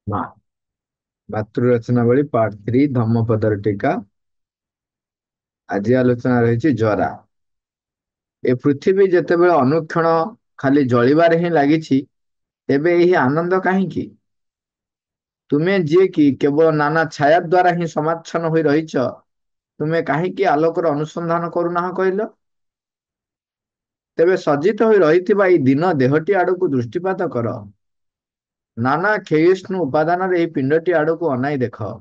ମା ମାତୃରଚନାବଳୀ ପାର୍ଟ 3 ଧମ୍ମପଦର ଟୀକା। ଆଜି ଆଲୋଚନା ରହିଛି ଜରା। ଏ ପୃଥିବୀ ଯେତେବେଳେ ଅନୁକ୍ଷଣ ଖାଲି ଜଳିବାରେ ହିଁ ଲାଗିଛି, ତେବେ ଏହି ଆନନ୍ଦ କାହିଁକି? ତୁମେ ଯିଏ କି କେବଳ ନାନା ଛାୟା ଦ୍ୱାରା ହିଁ ସମାଚ୍ଛନ୍ନ ହୋଇ ରହିଛ, ତୁମେ କାହିଁକି ଆଲୋକର ଅନୁସନ୍ଧାନ କରୁନାହ କହିଲ? ତେବେ ସଜ୍ଜିତ ହୋଇ ରହିଥିବା ଏହି ଦିନ ଦେହଟି ଆଡକୁ ଦୃଷ୍ଟିପାତ କର। ନାନା କ୍ଷୟିଷ୍ଣୁ ଉପାଦାନରେ ଏହି ପିଣ୍ଡଟି ଆଡକୁ ଅନାଇ ଦେଖ।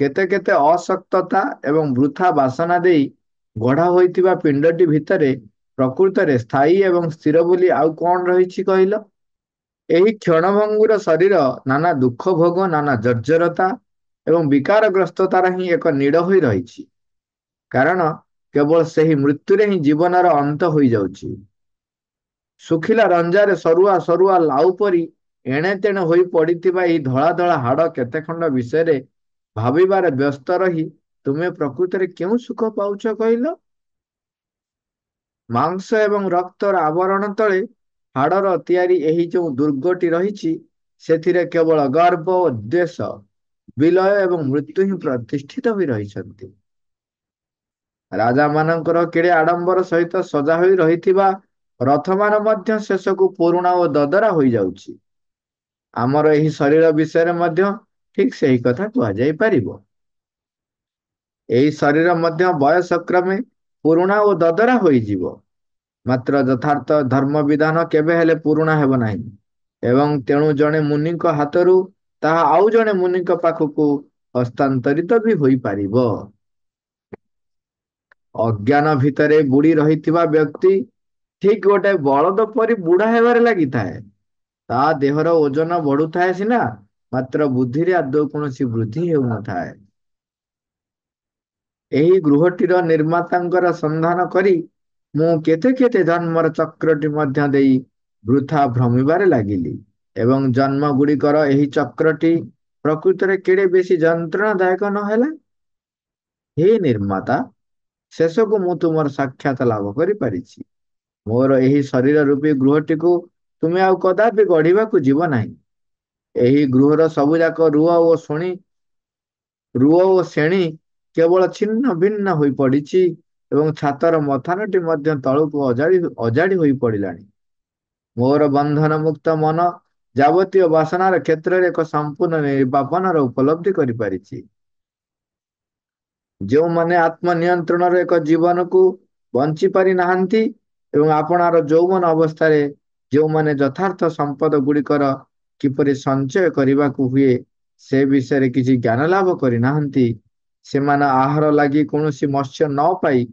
କେତେ କେତେ ଅସକ୍ତତା ଏବଂ ବୃଥା ବାସନା ଦେଇ ଗଢା ହୋଇଥିବା ପିଣ୍ଡଟି ଭିତରେ ପ୍ରକୃତରେ ସ୍ଥାୟୀ ଏବଂ ସ୍ଥିର ବୋଲି ଆଉ କଣ ରହିଛି କହିଲ? ଏହି କ୍ଷଣଭଙ୍ଗୁର ଶରୀର ନାନା ଦୁଃଖ ଭୋଗ, ନାନା ଜର୍ଜରତା ଏବଂ ବିକାରଗ୍ରସ୍ତତାର ହିଁ ଏକ ନୀଡ଼ ହୋଇ ରହିଛି। କାରଣ କେବଳ ସେହି ମୃତ୍ୟୁରେ ହିଁ ଜୀବନର ଅନ୍ତ ହୋଇଯାଉଛି। ଶୁଖିଲା ରଞ୍ଜାରେ ସରୁଆ ସରୁଆ ଲାଉ ପରି ଏଣେ ତେଣେ ହୋଇ ପଡିଥିବା ଏହି ଧଳା ଧଳା ହାଡ଼ କେତେ ଖଣ୍ଡ ବିଷୟରେ ଭାବିବାରେ ବ୍ୟସ୍ତ ରହି ତୁମେ ପ୍ରକୃତରେ କେଉଁ ସୁଖ ପାଉଛ କହିଲ? ମାଂସ ଏବଂ ରକ୍ତର ଆବରଣ ତଳେ ହାଡ଼ର ତିଆରି ଏହି ଯେଉଁ ଦୁର୍ଗଟି ରହିଛି, ସେଥିରେ କେବଳ ଗର୍ବ ଓ ଦ୍ୱେଷ, ବିଲୟ ଏବଂ ମୃତ୍ୟୁ ହିଁ ପ୍ରତିଷ୍ଠିତ ହୋଇ ରହିଛନ୍ତି। ରାଜା ମାନଙ୍କର କେଡ଼େ ଆଡମ୍ବର ସହିତ ସଜା ହୋଇ ରହିଥିବା ରଥମାନ ମଧ୍ୟ ଶେଷକୁ ପୁରୁଣା ଓ ଦଦରା ହୋଇଯାଉଛି। ଆମର ଏହି ଶରୀର ବିଷୟରେ ମଧ୍ୟ ଠିକ ସେହି କଥା କୁହାଯାଇ ପାରିବ। ଏହି ଶରୀର ମଧ୍ୟ ବୟସ କ୍ରମେ ପୁରୁଣା ଓ ଦଦରା ହୋଇଯିବ। ମାତ୍ର ଯଥାର୍ଥ ଧର୍ମ ବିଧାନ କେବେ ହେଲେ ପୁରୁଣା ହେବ ନାହିଁ, ଏବଂ ତେଣୁ ଜଣେ ମୁନିଙ୍କ ହାତରୁ ତାହା ଆଉ ଜଣେ ମୁନିଙ୍କ ପାଖକୁ ହସ୍ତାନ୍ତରିତ ବି ହୋଇପାରିବ। ଅଜ୍ଞାନ ଭିତରେ ବୁଡି ରହିଥିବା ବ୍ୟକ୍ତି ଠିକ ଗୋଟେ ବଳଦ ପରି ବୁଢା ହେବାରେ ଲାଗିଥାଏ। ତା ଦେହର ଓଜନ ବଢୁଥାଏ ସିନା, ମାତ୍ର ବୁଦ୍ଧିରେ ଆଦୌ କୌଣସି ବୃଦ୍ଧି ହେଉନଥାଏ। ଏହି ଗୃହଟିର ନିର୍ମାତାଙ୍କର ସନ୍ଧାନ କରି ମୁଁ କେତେ କେତେ ଜନ୍ମର ଚକ୍ରଟି ମଧ୍ୟ ଦେଇ ବୃଥା ଭ୍ରମିବାରେ ଲାଗିଲି, ଏବଂ ଜନ୍ମ ଗୁଡ଼ିକର ଏହି ଚକ୍ରଟି ପ୍ରକୃତରେ କେଡ଼େ ବେଶୀ ଯନ୍ତ୍ରଣାଦାୟକ ନହେଲା? ହେ ନିର୍ମାତା, ଶେଷକୁ ମୁଁ ତୁମର ସାକ୍ଷାତ ଲାଭ କରିପାରିଛି। ମୋର ଏହି ଶରୀର ରୂପୀ ଗୃହଟିକୁ ତୁମେ ଆଉ କଦାପି ଗଢିବାକୁ ଯିବ ନାହିଁ। ଏହି ଗୃହର ସବୁ ଯାକ ରୁଅ ଓ ଶ୍ରେଣୀ କେବଳ ଛିନ୍ନ ଭିନ୍ନ ହୋଇ ପଡିଛି, ଏବଂ ଛାତର ମଥାନଟି ମଧ୍ୟ ତଳକୁ ଅଜାଡି ହୋଇ ପଡିଲାଣି। ମୋର ବନ୍ଧନ ମୁକ୍ତ ମନ ଯାବତୀୟ ବାସନାର କ୍ଷେତ୍ରରେ ଏକ ସମ୍ପୂର୍ଣ୍ଣ ନିର୍ବାପନର ଉପଲବ୍ଧି କରିପାରିଛି। ଯେଉଁମାନେ ଆତ୍ମନିୟନ୍ତ୍ରଣର ଏକ ଜୀବନକୁ ବଞ୍ଚି ପାରି ନାହାନ୍ତି, ଏବଂ ଆପଣାର ଯୌବନ ଅବସ୍ଥାରେ ଯେଉଁମାନେ ଯଥାର୍ଥ ସମ୍ପଦ ଗୁଡ଼ିକର କିପରି ସଞ୍ଚୟ କରିବାକୁ ହୁଏ ସେ ବିଷୟରେ କିଛି ଜ୍ଞାନ ଲାଭ କରିନାହାନ୍ତି, ସେମାନେ ଆହାର ଲାଗି କୌଣସି ମତ୍ସ୍ୟ ନ ପାଇ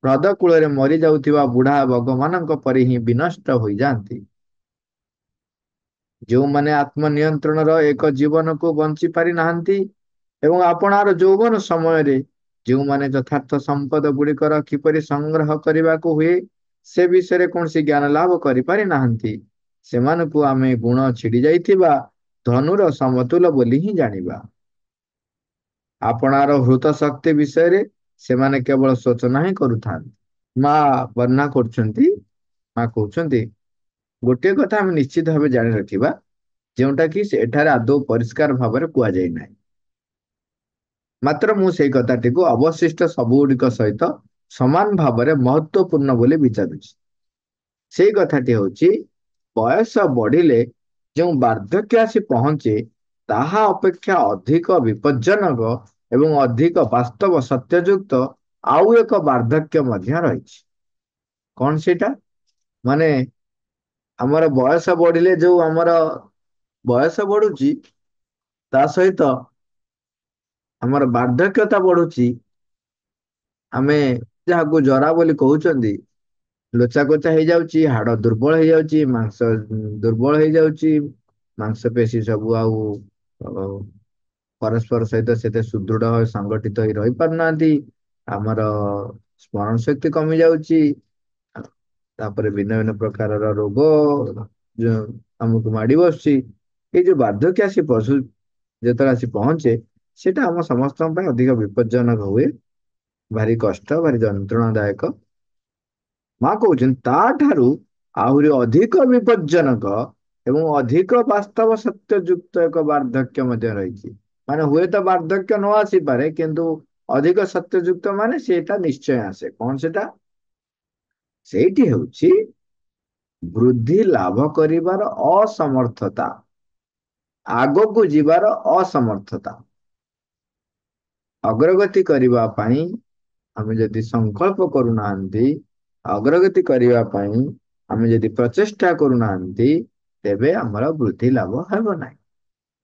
ହ୍ରଦ କୂଳରେ ମରିଯାଉଥିବା ବୁଢା ବଗମାନଙ୍କ ପରି ହିଁ ବିନଷ୍ଟ ହୋଇଯାଆନ୍ତି। ଯେଉଁମାନେ ଆତ୍ମନିୟନ୍ତ୍ରଣର ଏକ ଜୀବନକୁ ବଞ୍ଚି ପାରି ନାହାନ୍ତି, ଏବଂ ଆପଣାର ଯୌବନ ସମୟରେ ଯେଉଁମାନେ ଯଥାର୍ଥ ସମ୍ପଦ ଗୁଡ଼ିକର କିପରି ସଂଗ୍ରହ କରିବାକୁ ହୁଏ ସେ ବିଷୟରେ କୌଣସି ଜ୍ଞାନ ଲାଭ କରିପାରି ନାହାନ୍ତି, ସେମାନଙ୍କୁ ଆମେ ଗୁଣ ଛିଡି ଯାଇଥିବା ଧନୁର ସମତୁଲ ବୋଲି ହିଁ ଜାଣିବା। ଆପଣାର ହୃତ ଶକ୍ତି ବିଷୟରେ ସେମାନେ କେବଳ ଶୋଚନା ହିଁ କରୁଥାନ୍ତି। ମା ବର୍ଣ୍ଣନା କରୁଛନ୍ତି, ମା କହୁଛନ୍ତି, ଗୋଟିଏ କଥା ଆମେ ନିଶ୍ଚିତ ଭାବେ ଜାଣି ରଖିବା, ଯେଉଁଟା କି ଏଠାରେ ଆଦୌ ପରିଷ୍କାର ଭାବରେ କୁହାଯାଇ ନାହିଁ। ମାତ୍ର ମୁଁ ସେଇ କଥାଟିକୁ ଅବଶିଷ୍ଟ ସବୁଗୁଡ଼ିକ ସହିତ ସମାନ ଭାବରେ ମହତ୍ୱପୂର୍ଣ୍ଣ ବୋଲି ବିଚାରୁଛି। ସେଇ କଥାଟି ହେଉଛି, ବୟସ ବଢିଲେ ଯେଉଁ ବାର୍ଦ୍ଧକ୍ୟ ଆସି ପହଞ୍ଚେ ତାହା ଅପେକ୍ଷା ଅଧିକ ବିପଜ୍ଜନକ ଏବଂ ଅଧିକ ବାସ୍ତବ ସତ୍ୟଯୁକ୍ତ ଆଉ ଏକ ବାର୍ଦ୍ଧକ୍ୟ ମଧ୍ୟ ରହିଛି। କଣ ସେଇଟା? ମାନେ ଆମର ବୟସ ବଢିଲେ ଯୋଉ ଆମର ବୟସ ବଢୁଛି, ତା ସହିତ ଆମର ବାର୍ଦ୍ଧକ୍ୟତା ବଢୁଛି। ଆମେ ଯାହାକୁ ଜରା ବୋଲି କହୁଛନ୍ତି, ଲୋଚାକୋଚା ହେଇଯାଉଛି, ହାଡ ଦୁର୍ବଳ ହେଇଯାଉଛି, ମାଂସ ଦୁର୍ବଳ ହେଇଯାଉଛି, ମାଂସ ପେଶୀ ସବୁ ଆଉ ଅ, ପରସ୍ପର ସହିତ ସେତେ ସୁଦୃଢ ସଂଗଠିତ ହେଇ ରହିପାରୁନାହାନ୍ତି। ଆମର ସ୍ମରଣ ଶକ୍ତି କମି ଯାଉଛି। ତାପରେ ଭିନ୍ନ ଭିନ୍ନ ପ୍ରକାରର ରୋଗ ଯୋଉ ଆମକୁ ମାଡି ବସୁଛି। ଏଇ ଯୋଉ ବାର୍ଦ୍ଧକ୍ୟ ଆସି ଯେତେବେଳେ ଆସି ପହଞ୍ଚେ, ସେଟା ଆମ ସମସ୍ତଙ୍କ ପାଇଁ ଅଧିକ ବିପଜ୍ଜନକ ହୁଏ। ଭାରି କଷ୍ଟ, ଭାରି ଯନ୍ତ୍ରଣାଦାୟକ। ମା କହୁଛନ୍ତି ତା ଠାରୁ ଆହୁରି ଅଧିକ ବିପଜ୍ଜନକ ଏବଂ ଅଧିକ ବାସ୍ତବ ସତ୍ୟ ଯୁକ୍ତ ଏକ ବାର୍ଦ୍ଧକ୍ୟ ମଧ୍ୟ ରହିଛି। ମାନେ ହୁଏତ ବାର୍ଦ୍ଧକ୍ୟ ନ ଆସିପାରେ, କିନ୍ତୁ ଅଧିକ ସତ୍ୟ ଯୁକ୍ତ ମାନେ ସେଇଟା ନିଶ୍ଚୟ ଆସେ। କଣ ସେଟା? ସେଇଠି ହେଉଛି ବୃଦ୍ଧି ଲାଭ କରିବାର ଅସମର୍ଥତା, ଆଗକୁ ଯିବାର ଅସମର୍ଥତା। ଅଗ୍ରଗତି କରିବା ପାଇଁ ଆମେ ଯଦି ସଂକଳ୍ପ କରୁନାହାନ୍ତି, ଅଗ୍ରଗତି କରିବା ପାଇଁ ଆମେ ଯଦି ପ୍ରଚେଷ୍ଟା କରୁନାହାନ୍ତି, ତେବେ ଆମର ବୃଦ୍ଧି ଲାଭ ହେବ ନାହିଁ।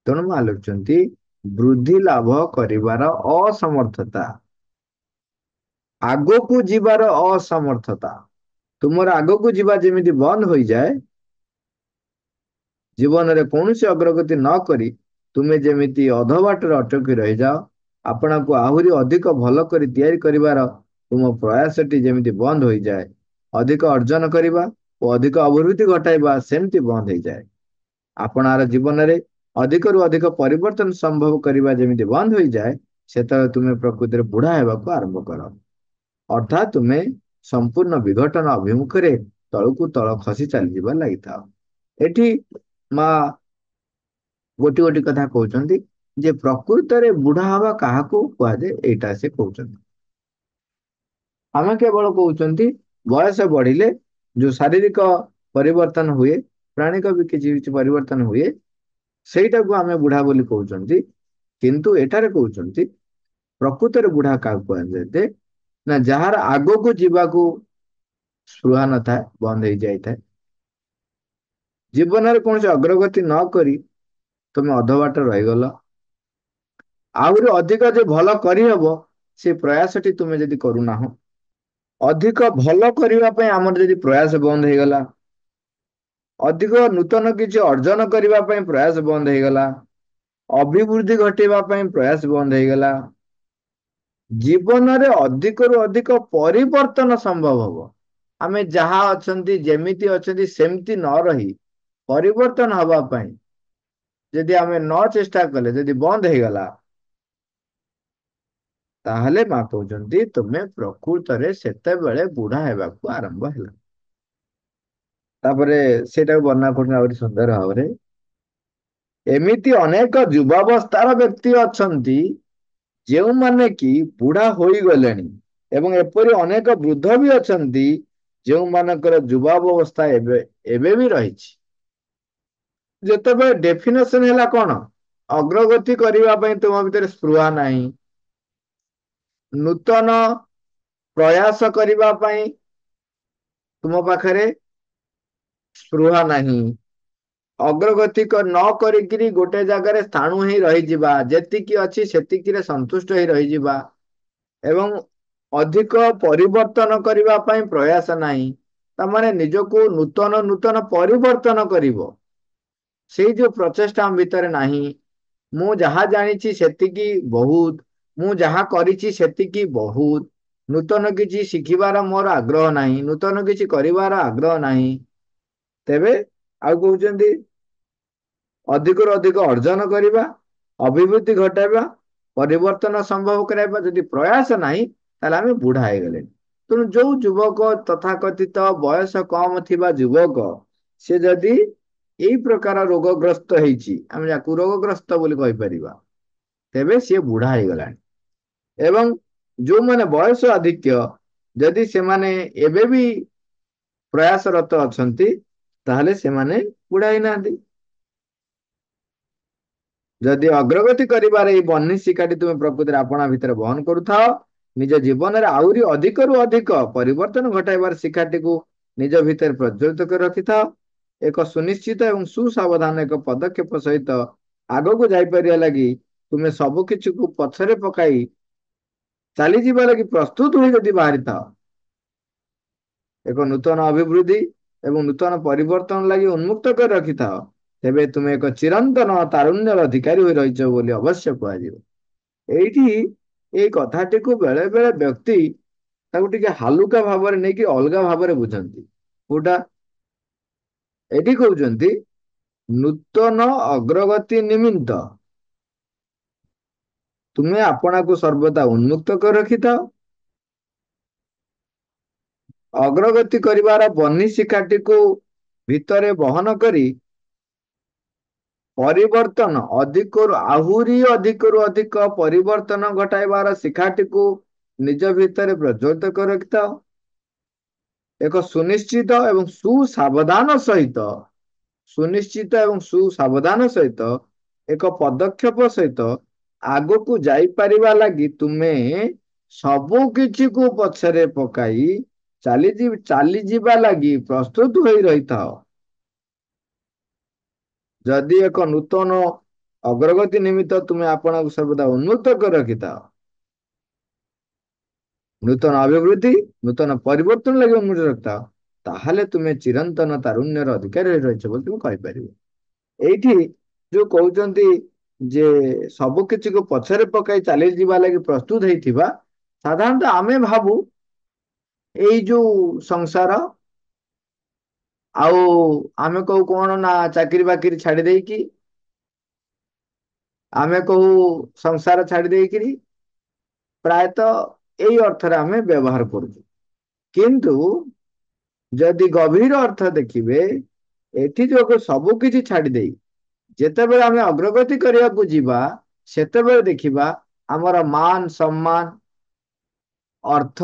ତେଣୁ ମା ଲେଖୁଛନ୍ତି ବୃଦ୍ଧି ଲାଭ କରିବାର ଅସମର୍ଥତା, ଆଗକୁ ଯିବାର ଅସମର୍ଥତା। ତୁମର ଆଗକୁ ଯିବା ଯେମିତି ବନ୍ଦ ହୋଇଯାଏ, ଜୀବନରେ କୌଣସି ଅଗ୍ରଗତି ନ କରି ତୁମେ ଯେମିତି ଅଧ ବାଟରେ ଅଟକି ରହିଯାଅ, ଆପଣଙ୍କୁ ଆହୁରି ଅଧିକ ଭଲ କରି ତିଆରି କରିବାର ତୁମ ପ୍ରୟାସଟି ଯେମିତି ବନ୍ଦ ହୋଇଯାଏ, ଅଧିକ ଅର୍ଜନ କରିବା ଓ ଅଧିକ ଅଭିବୃଦ୍ଧି ଘଟାଇବା ସେମିତି ବନ୍ଦ ହେଇଯାଏ। ଆପଣଙ୍କ ଜୀବନରେ ଅଧିକରୁ ଅଧିକ ପରିବର୍ତ୍ତନ ସମ୍ଭବ କରିବା ଯେମିତି ବନ୍ଦ ହୋଇଯାଏ, ସେତେବେଳେ ତୁମେ ପ୍ରକୃତିରେ ବୁଢା ହେବାକୁ ଆରମ୍ଭ କର। ଅର୍ଥାତ୍ ତୁମେ ସମ୍ପୂର୍ଣ୍ଣ ବିଘଟନ ଅଭିମୁଖରେ ତଳକୁ ତଳ ଖସି ଚାଲିଯିବା ଲାଗିଥାଅ। ଏଠି ମା ଗୋଟି ଗୋଟି କଥା କହୁଛନ୍ତି ଯେ ପ୍ରକୃତରେ ବୁଢା ହବା କାହାକୁ କୁହାଯାଏ, ଏଇଟା ସେ କହୁଛନ୍ତି। ଆମେ କେବଳ କହୁଛନ୍ତି ବୟସ ବଢିଲେ ଯୋଉ ଶାରୀରିକ ପରିବର୍ତ୍ତନ ହୁଏ, ପ୍ରାଣିକ ବି କିଛି କିଛି ପରିବର୍ତ୍ତନ ହୁଏ, ସେଇଟାକୁ ଆମେ ବୁଢା ବୋଲି କହୁଛନ୍ତି। କିନ୍ତୁ ଏଠାରେ କହୁଛନ୍ତି ପ୍ରକୃତରେ ବୁଢା କାହାକୁ କୁହାଯାଏ ନା ଯାହାର ଆଗକୁ ଯିବାକୁ ସ୍ପୃହା ନଥାଏ, ବନ୍ଦ ହେଇଯାଇଥାଏ। ଜୀବନରେ କୌଣସି ଅଗ୍ରଗତି ନ କରି ତୁମେ ଅଧ ବାଟ ରହିଗଲ, ଆହୁରି ଅଧିକ ଯେ ଭଲ କରିହବ ସେ ପ୍ରୟାସଟି ତୁମେ ଯଦି କରୁନାହଁ, ଅଧିକ ଭଲ କରିବା ପାଇଁ ଆମର ଯଦି ପ୍ରୟାସ ବନ୍ଦ ହେଇଗଲା, ଅଧିକ ନୂତନ କିଛି ଅର୍ଜନ କରିବା ପାଇଁ ପ୍ରୟାସ ବନ୍ଦ ହେଇଗଲା, ଅଭିବୃଦ୍ଧି ଘଟେଇବା ପାଇଁ ପ୍ରୟାସ ବନ୍ଦ ହେଇଗଲା, ଜୀବନରେ ଅଧିକରୁ ଅଧିକ ପରିବର୍ତ୍ତନ ସମ୍ଭବ ହବ। ଆମେ ଯାହା ଅଛନ୍ତି ଯେମିତି ଅଛନ୍ତି ସେମିତି ନ ରହି ପରିବର୍ତ୍ତନ ହବା ପାଇଁ ଯଦି ଆମେ ନ ଚେଷ୍ଟା କଲେ, ଯଦି ବନ୍ଦ ହେଇଗଲା, ତାହେଲେ ମା କହୁଛନ୍ତି ତୁମେ ପ୍ରକୃତରେ ସେତେବେଳେ ବୁଢା ହେବାକୁ ଆରମ୍ଭ ହେଲା। ତାପରେ ସେଇଟାକୁ ବର୍ଣ୍ଣନା କରୁଛନ୍ତି ଆହୁରି ସୁନ୍ଦର ଭାବରେ। ଏମିତି ଅନେକ ଯୁବାବସ୍ଥାର ବ୍ୟକ୍ତି ଅଛନ୍ତି ଯେଉଁମାନେ କି ବୁଢା ହୋଇଗଲେଣି, ଏବଂ ଏପରି ଅନେକ ବୃଦ୍ଧ ବି ଅଛନ୍ତି ଯେଉଁମାନଙ୍କର ଯୁବାବସ୍ଥା ଏବେ ଏବେ ବି ରହିଛି। ଯେତେବେଳେ ଡେଫିନେସନ ହେଲା କଣ, ଅଗ୍ରଗତି କରିବା ପାଇଁ ତୁମ ଭିତରେ ସ୍ପୃହା ନାହିଁ, ନୂତନ ପ୍ରୟାସ କରିବା ପାଇଁ ତୁମ ପାଖରେ ସ୍ପୃହା ନାହିଁ, ଅଗ୍ରଗତି ନ କରିକିରି ଗୋଟେ ଜାଗାରେ ସ୍ଥାଣୁ ହେଇ ରହିଯିବା, ଯେତିକି ଅଛି ସେତିକିରେ ସନ୍ତୁଷ୍ଟ ହେଇ ରହିଯିବା, ଏବଂ ଅଧିକ ପରିବର୍ତ୍ତନ କରିବା ପାଇଁ ପ୍ରୟାସ ନାହିଁ। ତାମାନେ ନିଜକୁ ନୂତନ ନୂତନ ପରିବର୍ତ୍ତନ କରିବ, ସେଇ ଯୋଉ ପ୍ରଚେଷ୍ଟା ଆମ ଭିତରେ ନାହିଁ। ମୁଁ ଯାହା ଜାଣିଛି ସେତିକି ବହୁତ, ମୁଁ ଯାହା କରିଛି ସେତିକି ବହୁତ, ନୂତନ କିଛି ଶିଖିବାର ମୋର ଆଗ୍ରହ ନାହିଁ, ନୂତନ କିଛି କରିବାର ଆଗ୍ରହ ନାହିଁ। ତେବେ ଆଉ କହୁଛନ୍ତି ଅଧିକରୁ ଅଧିକ ଅର୍ଜନ କରିବା, ଅଭିବୃଦ୍ଧି ଘଟାଇବା, ପରିବର୍ତ୍ତନ ସମ୍ଭବ କରାଇବା ଯଦି ପ୍ରୟାସ ନାହିଁ, ତାହେଲେ ଆମେ ବୁଢା ହେଇଗଲେଣି। ତେଣୁ ଯୋଉ ଯୁବକ ତଥାକଥିତ ବୟସ କମ ଥିବା ଯୁବକ, ସେ ଯଦି ଏଇ ପ୍ରକାର ରୋଗଗ୍ରସ୍ତ ହେଇଛି, ଆମେ ଯାକୁ ରୋଗଗ୍ରସ୍ତ ବୋଲି କହିପାରିବା, ତେବେ ସିଏ ବୁଢା ହେଇଗଲାଣି। ଏବଂ ଯୋଉମାନେ ବୟସ ଅଧିକ୍ୟ, ଯଦି ସେମାନେ ଏବେ ବି ପ୍ରୟାସରତ ଅଛନ୍ତି, ତାହେଲେ ସେମାନେ ବୁଢା ହେଇନାହାନ୍ତି। ଯଦି ଅଗ୍ରଗତି କରିବାରେ ଏଇ ବହ୍ନି ଶିକ୍ଷାଟି ତୁମେ ପ୍ରକୃତିରେ ଆପଣା ଭିତରେ ବହନ କରୁଥାଅ, ନିଜ ଜୀବନରେ ଆହୁରି ଅଧିକରୁ ଅଧିକ ପରିବର୍ତ୍ତନ ଘଟାଇବାର ଶିକ୍ଷାଟିକୁ ନିଜ ଭିତରେ ପ୍ରଜ୍ୱଳିତ କରି ରଖିଥାଅ, ଏକ ସୁନିଶ୍ଚିତ ଏବଂ ସୁସାବଧାନ ଏକ ପଦକ୍ଷେପ ସହିତ ଆଗକୁ ଯାଇପାରିବା ଲାଗି ତୁମେ ସବୁ କିଛିକୁ ପଛରେ ପକାଇ ଚାଲିଯିବା ଲାଗି ପ୍ରସ୍ତୁତ ହୋଇ ଯଦି ବାହାରିଥାଅ, ଏକ ନୂତନ ଅଭିବୃଦ୍ଧି ଏବଂ ନୂତନ ପରିବର୍ତ୍ତନ ଲାଗି ଉନ୍ମୁକ୍ତ କରି ରଖିଥାଅ, ତେବେ ତୁମେ ଏକ ଚିରନ୍ତନ ତାରୁଣ୍ୟର ଅଧିକାରୀ ହୋଇ ରହିଛ ବୋଲି ଅବଶ୍ୟ କୁହାଯିବ। ଏଇଠି ଏଇ କଥାଟିକୁ ବେଳେ ବେଳେ ବ୍ୟକ୍ତି ତାକୁ ଟିକେ ହାଲୁକା ଭାବରେ ନେଇକି ଅଲଗା ଭାବରେ ବୁଝନ୍ତି। କୋଉଟା? ଏଠି କହୁଛନ୍ତି ନୂତନ ଅଗ୍ରଗତି ନିମିତ୍ତ ତୁମେ ଆପଣାକୁ ସର୍ବଦା ଉନ୍ମୁକ୍ତ କରି ରଖିଥାଅ, ଅଗ୍ରଗତି କରିବାର ବହ୍ନି ଶିକ୍ଷାଟିକୁ ଭିତରେ ବହନ କରି ପରିବର୍ତ୍ତନ ଅଧିକରୁ ଆହୁରି ଅଧିକରୁ ଅଧିକ ପରିବର୍ତ୍ତନ ଘଟାଇବାର ଶିକ୍ଷାଟିକୁ ନିଜ ଭିତରେ ପ୍ରଜ୍ୱଳିତ କରି ରଖିଥାଅ। ଏକ ସୁନିଶ୍ଚିତ ଏବଂ ସୁସାବଧାନ ସହିତ ସୁନିଶ୍ଚିତ ଏବଂ ସୁସାବଧାନ ସହିତ ଏକ ପଦକ୍ଷେପ ସହିତ ଆଗକୁ ଯାଇପାରିବା ଲାଗି ତୁମେ ସବୁ କିଛିକୁ ପଛରେ ପକାଇ ଚାଲିଯିବା ଲାଗି ପ୍ରସ୍ତୁତ ହୋଇ ରହିଥାଅ। ଯଦି ଏକ ନୂତନ ଅଗ୍ରଗତି ନିମିତ୍ତ ତୁମେ ଆପଣଙ୍କୁ ସର୍ବଦା ଉନ୍ମୁକ୍ତ କରି ରଖିଥାଅ, ନୂତନ ଅଭିବୃଦ୍ଧି ନୂତନ ପରିବର୍ତ୍ତନ ଲାଗି ଉନ୍ମୁକ୍ତ ରଖିଥାଅ, ତାହେଲେ ତୁମେ ଚିରନ୍ତନ ତାରୁଣ୍ୟର ଅଧିକାରୀ ହୋଇ ରହିଛ ବୋଲି ତୁମେ କହିପାରିବ। ଏଇଠି ଯୋଉ କହୁଛନ୍ତି ଯେ ସବୁ କିଛିକୁ ପଛରେ ପକାଇ ଚାଲିଯିବା ଲାଗି ପ୍ରସ୍ତୁତ ହେଇଥିବା, ସାଧାରଣତଃ ଆମେ ଭାବୁ ଏଇ ଯୋଉ ସଂସାର, ଆଉ ଆମେ କହୁ କଣ ନା ଚାକିରି ବାକିରି ଛାଡି ଦେଇକି, ଆମେ କହୁ ସଂସାର ଛାଡି ଦେଇକିରି, ପ୍ରାୟତଃ ଏଇ ଅର୍ଥରେ ଆମେ ବ୍ୟବହାର କରୁଛୁ। କିନ୍ତୁ ଯଦି ଗଭୀର ଅର୍ଥ ଦେଖିବେ, ଏଠି ଯୋଉ ସବୁ କିଛି ଛାଡି ଦେଇ ଯେତେବେଳେ ଆମେ ଅଗ୍ରଗତି କରିବାକୁ ଯିବା, ସେତେବେଳେ ଦେଖିବା ଆମର ମାନ ସମ୍ମାନ, ଅର୍ଥ,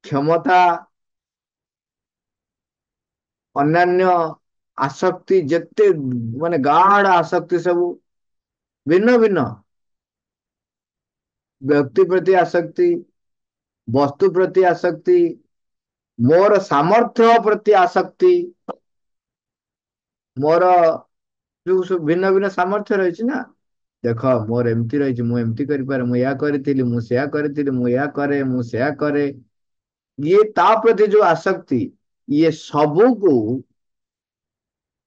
କ୍ଷମତା, ଅନ୍ୟାନ୍ୟ ଆସକ୍ତି, ଯେତେ ମାନେ ଗାଢ ଆସକ୍ତି ସବୁ ଭିନ୍ନ ଭିନ୍ନ, ବ୍ୟକ୍ତି ପ୍ରତି ଆସକ୍ତି, ବସ୍ତୁ ପ୍ରତି ଆସକ୍ତି, ମୋର ସାମର୍ଥ୍ୟ ପ୍ରତି ଆସକ୍ତି, ମୋର ଯୋଉ ସବୁ ଭିନ୍ନ ଭିନ୍ନ ସାମର୍ଥ୍ୟ ରହିଛି ନା, ଦେଖ ମୋର ଏମିତି ରହିଛି, ମୁଁ ଏମିତି କରିପାରେ, ମୁଁ ଏହା କରିଥିଲି, ମୁଁ ସେୟା କରିଥିଲି, ମୁଁ ଏହା କରେ, ମୁଁ ସେୟା କରେ, ଇଏ ତା ପ୍ରତି ଯୋଉ ଆସକ୍ତି, ଇଏ ସବୁକୁ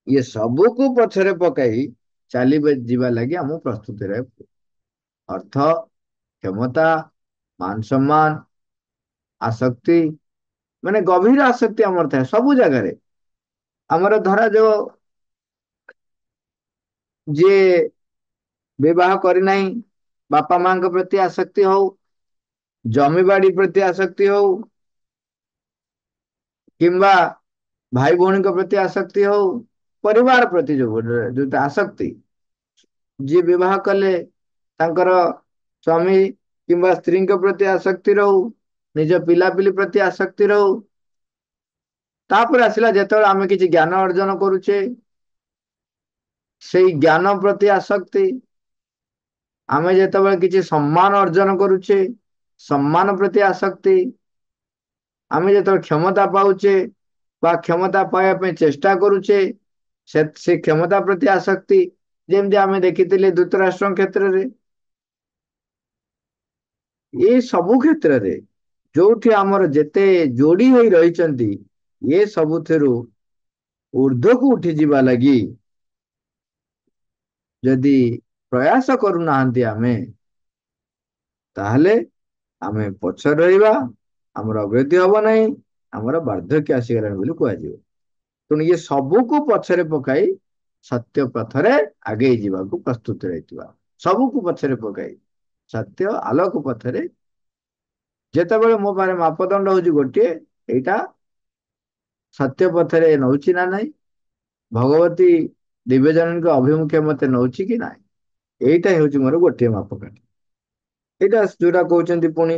ଇଏ ସବୁକୁ ପଛରେ ପକାଇ ଯିବା ଲାଗି ଆମକୁ ପ୍ରସ୍ତୁତ ରହିବାକୁ ପଡିବ। ଅର୍ଥ, କ୍ଷମତା, ମାନ ସମ୍ମାନ, ଆସକ୍ତି, ମାନେ ଗଭୀର ଆସକ୍ତି ଆମର ଥାଏ ସବୁ ଜାଗାରେ। ଆମର ଧରାଯାଉ ଯିଏ ବିବାହ କରିନାହିଁ, ବାପା ମାଙ୍କ ପ୍ରତି ଆସକ୍ତି ହଉ, ଜମିବାଡି ପ୍ରତି ଆସକ୍ତି ହଉ, କିମ୍ବା ଭାଇ ଭଉଣୀଙ୍କ ପ୍ରତି ଆସକ୍ତି ହଉ, ପରିବାର ପ୍ରତି ଯୋଉଟା ଆସକ୍ତି, ଯିଏ ବିବାହ କଲେ ତାଙ୍କର ସ୍ୱାମୀ କିମ୍ବା ସ୍ତ୍ରୀଙ୍କ ପ୍ରତି ଆସକ୍ତି ରହୁ, ନିଜ ପିଲାପିଲି ପ୍ରତି ଆସକ୍ତି ରହୁ, ତାପରେ ଆସିଲା ଯେତେବେଳେ ଆମେ କିଛି ଜ୍ଞାନ ଅର୍ଜନ କରୁଛେ, ସେଇ ଜ୍ଞାନ ପ୍ରତି ଆସକ୍ତି, ଆମେ ଯେତେବେଳେ କିଛି ସମ୍ମାନ ଅର୍ଜନ କରୁଛେ, ସମ୍ମାନ ପ୍ରତି ଆସକ୍ତି, ଆମେ ଯେତେବେଳେ କ୍ଷମତା ପାଉଛେ ବା କ୍ଷମତା ପାଇବା ପାଇଁ ଚେଷ୍ଟା କରୁଛେ, ସେ କ୍ଷମତା ପ୍ରତି ଆସକ୍ତି, ଯେମିତି ଆମେ ଦେଖିଥିଲେ ଧୃତରାଷ୍ଟ୍ରଙ୍କ କ୍ଷେତ୍ରରେ। ଏ ସବୁ କ୍ଷେତ୍ରରେ ଯୋଉଠି ଆମର ଯେତେ ଯୋଡି ହୋଇ ରହିଛନ୍ତି, ଏ ସବୁଥିରୁ ଊର୍ଦ୍ଧ୍ୱକୁ ଉଠିଯିବା ଲାଗି ଯଦି ପ୍ରୟାସ କରୁନାହାନ୍ତି ଆମେ, ତାହେଲେ ଆମେ ପଛରେ ରହିବା, ଆମର ଅଗ୍ରଗତି ହବ ନାହିଁ, ଆମର ବାର୍ଦ୍ଧକ୍ୟ ଆସିଗଲାଣି ବୋଲି କୁହାଯିବ। ତେଣୁ ଇଏ ସବୁକୁ ପଛରେ ପକାଇ ସତ୍ୟ ପଥରେ ଆଗେଇ ଯିବାକୁ ପ୍ରସ୍ତୁତ ରହିଥିବା, ସବୁକୁ ପଛରେ ପକାଇ ସତ୍ୟ ଆଲୋକ ପଥରେ, ଯେତେବେଳେ ମୋ ପାଖରେ ମାପଦଣ୍ଡ ହଉଛି ଗୋଟିଏ, ଏଇଟା ସତ୍ୟ ପଥରେ ନଉଛି ନା ନାହିଁ, ଭଗବତୀ ଦିବ୍ୟଜନନୀଙ୍କ ଅଭିମୁଖେ ମତେ ନଉଛି କି ନାହିଁ, ଏଇଟା ହେଉଛି ମୋର ଗୋଟିଏ ମାପକାଠି। ଏଇଟା ଯୋଉଟା କହୁଛନ୍ତି ପୁଣି,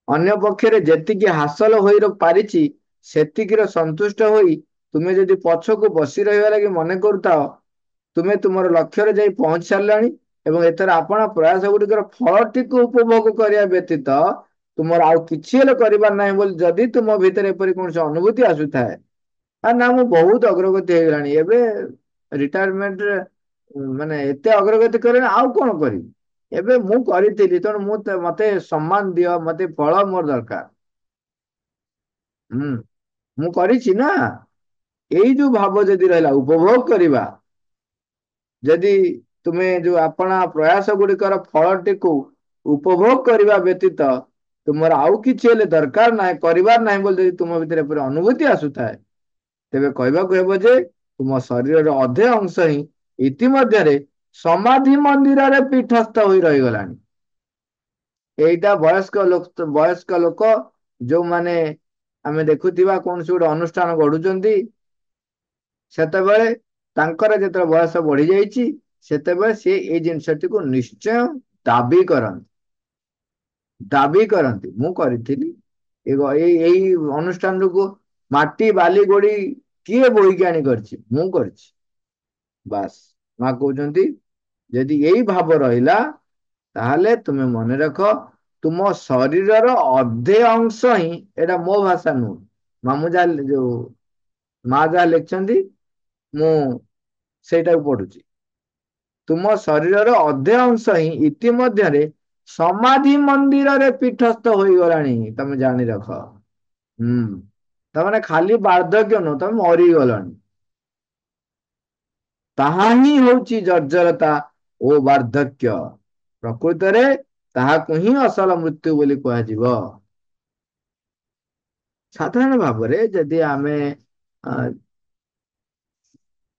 ଅନ୍ୟ ପକ୍ଷରେ ଯେତିକି ହାସଲ ହୋଇ ପାରିଛି ସେତିକିର ସନ୍ତୁଷ୍ଟ ହୋଇ ତୁମେ ଯଦି ପଛକୁ ବସି ରହିବା ଲାଗି ମନେ କରୁଥାଅ, ତୁମେ ତୁମର ଲକ୍ଷ୍ୟରେ ଯାଇ ପହଞ୍ଚି ସାରିଲାଣି ଏବଂ ଏଥର ଆପଣ ପ୍ରୟାସ ଗୁଡିକର ଫଳଟିକୁ ଉପଭୋଗ କରିବା ବ୍ୟତୀତ ତୁମର ଆଉ କିଛି ହେଲେ କରିବାର ନାହିଁ ବୋଲି ଯଦି ତୁମ ଭିତରେ ଏପରି କୌଣସି ଅନୁଭୂତି ଆସୁଥାଏ, ନା ମୁଁ ବହୁତ ଅଗ୍ରଗତି ହେଇଗଲାଣି, ଏବେ ରିଟାୟାରମେଣ୍ଟରେ ମାନେ ଏତେ ଅଗ୍ରଗତି କଲେଣି, ଆଉ କଣ କରିବି, ଏବେ ମୁଁ କରିଥିଲି ତେଣୁ ମତେ ସମ୍ମାନ ଦିଅ, ମତେ ଫଳ ମୋର ଦରକାର, ହୁଁ ମୁଁ କରିଛି ନା, ଏଇ ଯୋଉ ଭାବ ଯଦି ରହିଲା ଉପଭୋଗ କରିବା, ଯଦି ତୁମେ ଯୋଉ ଆପଣା ପ୍ରୟାସ ଗୁଡିକର ଫଳଟିକୁ ଉପଭୋଗ କରିବା ବ୍ୟତୀତ ତୁମର ଆଉ କିଛି ହେଲେ ଦରକାର ନାହିଁ, କରିବାର ନାହିଁ ବୋଲି ଯଦି ତୁମ ଭିତରେ ପୁରା ଅନୁଭୂତି ଆସୁଥାଏ, ତେବେ କହିବାକୁ ହେବ ଯେ ତୁମ ଶରୀରର ଅଧେ ଅଂଶ ହିଁ ଇତିମଧ୍ୟରେ ସମାଧି ମନ୍ଦିରରେ ପୀଠସ୍ଥ ହୋଇ ରହିଗଲାଣି। ଏଇଟା ବୟସ୍କ ଲୋକ ଯୋଉମାନେ ଆମେ ଦେଖୁଥିବା କୌଣସି ଗୋଟେ ଅନୁଷ୍ଠାନ ଗଢୁଛନ୍ତି, ସେତେବେଳେ ତାଙ୍କର ଯେତେବେଳେ ବୟସ ବଢି ଯାଇଛି ସେତେବେଳେ ସେ ଏଇ ଜିନିଷଟିକୁ ନିଶ୍ଚୟ ଦାବି କରନ୍ତି। ଦାବି କରନ୍ତି ମୁଁ କରିଥିଲି। ଏଇ ଅନୁଷ୍ଠାନକୁ ମାଟି ବାଲି ଗୋଡି କିଏ ବୋହିକି ଆଣି କରିଛି, ମୁଁ କରିଛି। ବାସ୍, ମା କହୁଛନ୍ତି ଯଦି ଏଇ ଭାବ ରହିଲା ତାହେଲେ ତୁମେ ମନେ ରଖ ତୁମ ଶରୀରର ଅଧେ ଅଂଶ ହିଁ, ଏଇଟା ମୋ ଭାଷା ନୁହଁ, ମାମୁଁ ଯାହା ଯୋଉ ମା ଯାହା ଲେଖିଛନ୍ତି ମୁଁ ସେଇଟାକୁ ପଢୁଛି। ତୁମ ଶରୀରର ଅଧେ ଅଂଶ ହିଁ ଇତିମଧ୍ୟରେ ସମାଧି ମନ୍ଦିରରେ ପୀଠସ୍ଥ ହୋଇଗଲାଣି, ତମେ ଜାଣି ରଖ। ହୁଁ, ତାମାନେ ଖାଲି ବାର୍ଦ୍ଧକ୍ୟ ନୁହଁ, ତମେ ମରିଗଲଣି। ତାହା ହିଁ ହଉଛି ଜର୍ଜରତା ଓ ବାର୍ଦ୍ଧକ୍ୟ। ପ୍ରକୃତରେ ତାହାକୁ ହିଁ ଅସଲ ମୃତ୍ୟୁ ବୋଲି କୁହାଯିବ। ସାଧାରଣ ଭାବରେ ଯଦି ଆମେ ଅ,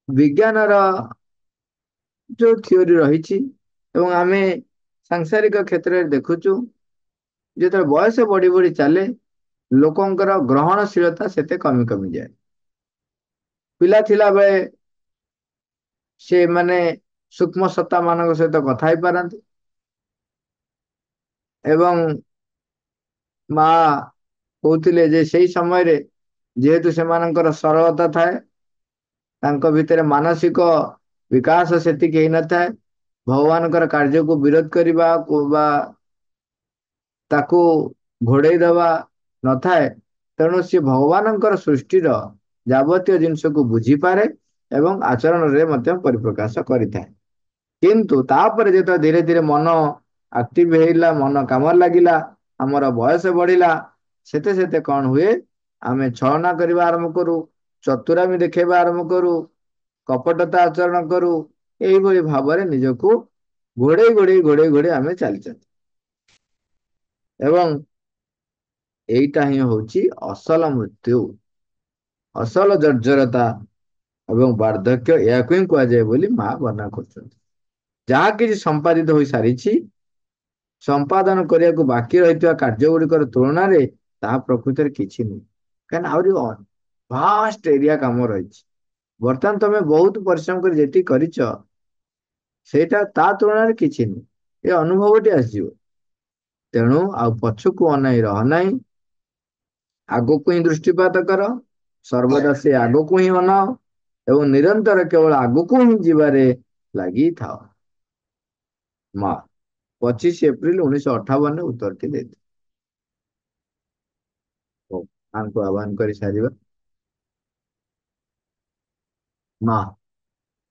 ବିଜ୍ଞାନର ଯୋଉ ଥିଓରି ରହିଛି ଏବଂ ଆମେ ସାଂସାରିକ କ୍ଷେତ୍ରରେ ଦେଖୁଛୁ, ଯେତେବେଳେ ବୟସ ବଢି ବଢି ଚାଲେ ଲୋକଙ୍କର ଗ୍ରହଣଶୀଳତା ସେତେ କମି କମିଯାଏ। ପିଲା ଥିଲା ବେଳେ ସେମାନେ ସୂକ୍ଷ୍ମ ସତ୍ତା ମାନଙ୍କ ସହିତ କଥା ହେଇପାରନ୍ତି ଏବଂ ମା କହୁଥିଲେ ଯେ ସେଇ ସମୟରେ ଯେହେତୁ ସେମାନଙ୍କର ସରଳତା ଥାଏ, ତାଙ୍କ ଭିତରେ ମାନସିକ ବିକାଶ ସେତିକି ହେଇନଥାଏ, ଭଗବାନଙ୍କର କାର୍ଯ୍ୟକୁ ବିରୋଧ କରିବା ବା ତାକୁ ଘୋଡେଇ ଦବା ନଥାଏ, ତେଣୁ ସିଏ ଭଗବାନଙ୍କର ସୃଷ୍ଟିର ଯାବତୀୟ ଜିନିଷକୁ ବୁଝିପାରେ ଏବଂ ଆଚରଣରେ ମଧ୍ୟ ପରିପ୍ରକାଶ କରିଥାଏ। କିନ୍ତୁ ତାପରେ ଯେତେବେଳେ ଧୀରେ ଧୀରେ ମନ ଆକ୍ଟିଭ ହେଇଲା, ମନ କାମରେ ଲାଗିଲା, ଆମର ବୟସ ବଢିଲା, ସେତେ ସେତେ କଣ ହୁଏ, ଆମେ ଛଳନା କରିବା ଆରମ୍ଭ କରୁ, ଚତୁରାମି ଦେଖେଇବା ଆରମ୍ଭ କରୁ, କପଟତା ଆଚରଣ କରୁ, ଏଇଭଳି ଭାବରେ ନିଜକୁ ଘୋଡେଇ ଆମେ ଚାଲିଛନ୍ତି। ଏବଂ ଏଇଟା ହିଁ ହଉଛି ଅସଲ ମୃତ୍ୟୁ, ଅସଲ ଜର୍ଜରତା ଏବଂ ବାର୍ଦ୍ଧକ୍ୟ, ଏହାକୁ ହିଁ କୁହାଯାଏ ବୋଲି ମା ବର୍ଣ୍ଣନା କରୁଛନ୍ତି। ଯାହା କିଛି ସମ୍ପାଦିତ ହୋଇ ସାରିଛି, ସମ୍ପାଦନ କରିବାକୁ ବାକି ରହିଥିବା କାର୍ଯ୍ୟ ଗୁଡିକର ତୁଳନାରେ ତାହା ପ୍ରକୃତରେ କିଛି ନୁହେଁ। କାହିଁକିନା ଆହୁରି ଭାଷ୍ଟ ଏରିଆ କାମ ରହିଛି। ବର୍ତ୍ତମାନ ତମେ ବହୁତ ପରିଶ୍ରମ କରି ଯେତିକି କରିଛ ସେଇଟା ତା ତୁଳନାରେ କିଛି ନୁହେଁ, ଏ ଅନୁଭବଟି ଆସିଯିବ। ତେଣୁ ଆଉ ପଛକୁ ଅନାଇ ରହ ନାହିଁ, ଆଗକୁ ହିଁ ଦୃଷ୍ଟିପାତ କର, ସର୍ବଦା ସେ ଆଗକୁ ହିଁ ଅନାଅ ଏବଂ ନିରନ୍ତର କେବଳ ଆଗକୁ ହିଁ ଯିବାରେ ଲାଗିଥାଅ। ମା 25 ଏପ୍ରିଲ 1958 ଉତ୍ତରଟି ଦେଇଥିଲେ। ହଉ, ମାଙ୍କୁ ଆହ୍ୱାନ କରି ସାରିବା। ମା,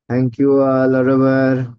thank you all, Oliver.